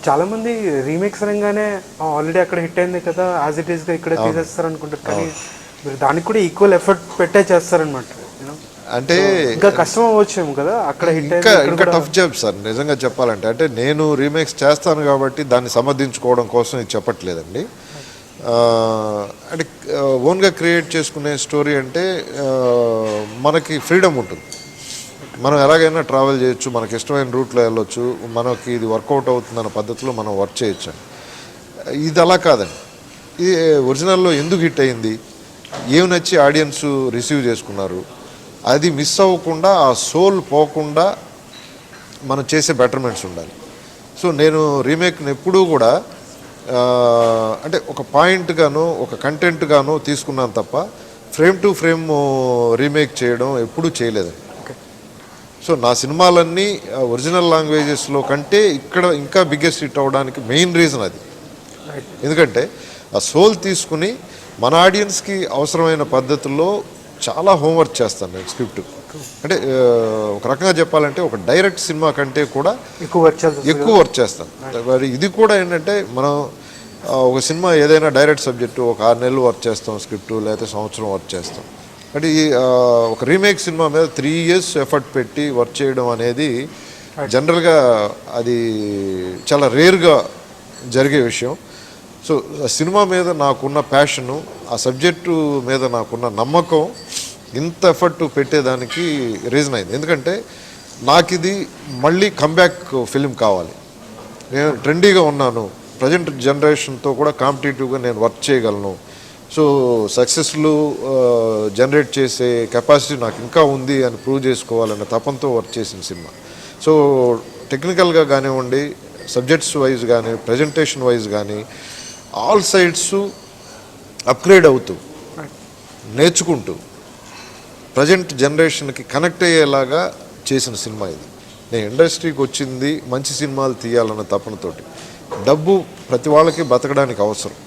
చాలా మంది రీమేక్స్ అనగానే ఆల్రెడీ అక్కడ హిట్ అయింది కదా, యాజ్ ఇట్ ఈస్గా ఇక్కడ తీసేస్తారు అనుకుంటారు. కానీ మీరు దానికి కూడా ఈక్వల్ ఎఫర్ట్ పెట్టే చేస్తారనమాట. అంటే ఇంకా కష్టం అవ్వచ్చేమో కదా అక్కడ హిట్ ఇంకా టఫ్ జాబ్ సార్ నిజంగా చెప్పాలంటే. అంటే నేను రీమేక్స్ చేస్తాను కాబట్టి దాన్ని సమర్థించుకోవడం కోసం ఇది చెప్పట్లేదండి. అంటే ఓన్గా క్రియేట్ చేసుకునే స్టోరీ అంటే మనకి ఫ్రీడమ్ ఉంటుంది. మనం ఎలాగైనా ట్రావెల్ చేయొచ్చు, మనకి ఇష్టమైన రూట్లో వెళ్ళొచ్చు, మనకి ఇది వర్కౌట్ అవుతుందన్న పద్ధతిలో మనం వర్క్ చేయొచ్చు. ఇది అలా కాదండి. ఇది ఒరిజినల్లో ఎందుకు హిట్ అయింది, ఏమి నచ్చి ఆడియన్స్ రిసీవ్ చేసుకున్నారు, అది మిస్ అవ్వకుండా ఆ సోల్ పోకుండా మనం చేసే బెటర్మెంట్స్ ఉండాలి. సో నేను రీమేక్ని ఎప్పుడూ కూడా అంటే ఒక పాయింట్గాను ఒక కంటెంట్గాను తీసుకున్నాను తప్ప ఫ్రేమ్ టు ఫ్రేమ్ రీమేక్ చేయడం ఎప్పుడూ చేయలేదండి. సో నా సినిమాలన్నీ ఒరిజినల్ లాంగ్వేజెస్లో కంటే ఇక్కడ ఇంకా బిగ్గెస్ట్ హిట్ అవ్వడానికి మెయిన్ రీజన్ అది. ఎందుకంటే ఆ సోల్ తీసుకుని మన ఆడియన్స్కి అవసరమైన పద్ధతుల్లో చాలా హోంవర్క్ చేస్తాను నేను స్క్రిప్ట్. అంటే ఒక రకంగా చెప్పాలంటే ఒక డైరెక్ట్ సినిమా కంటే కూడా ఎక్కువ వర్క్ చేస్తాను. మరి ఇది కూడా ఏంటంటే మనం ఒక సినిమా ఏదైనా డైరెక్ట్ సబ్జెక్టు ఒక 6 నెలలు వర్క్ చేస్తాం స్క్రిప్టు, లేకపోతే సంవత్సరం వర్క్ చేస్తాం. అంటే ఈ ఒక రీమేక్ సినిమా మీద 3 years ఎఫర్ట్ పెట్టి వర్క్ చేయడం అనేది జనరల్గా అది చాలా రేర్గా జరిగే విషయం. సో ఆ సినిమా మీద నాకున్న ప్యాషను, ఆ సబ్జెక్టు మీద నాకున్న నమ్మకం ఇంత ఎఫర్ట్ పెట్టేదానికి రీజన్ అయింది. ఎందుకంటే నాకు ఇది మళ్ళీ కంబ్యాక్ ఫిలిం కావాలి. నేను ట్రెండీగా ఉన్నాను, ప్రజెంట్ జనరేషన్తో కూడా కాంపిటేటివ్గా నేను వర్క్ చేయగలను. సో సక్సెస్లు జనరేట్ చేసే కెపాసిటీ నాకు ఇంకా ఉంది అని ప్రూవ్ చేసుకోవాలనే తపంతో వర్క్ చేసిన సినిమా. సో టెక్నికల్గా కానివ్వండి, సబ్జెక్ట్స్ వైజ్ కానీ, ప్రజెంటేషన్ వైజ్ కానీ ఆల్ సైడ్స్ అప్గ్రేడ్ అవుతూ నేర్చుకుంటూ ప్రజెంట్ జనరేషన్కి కనెక్ట్ అయ్యేలాగా చేసిన సినిమా ఇది. నేను ఇండస్ట్రీకి వచ్చింది మంచి సినిమాలు తీయాలన్న తపనతోటి. డబ్బు ప్రతి వాళ్ళకి బతకడానికి అవసరం.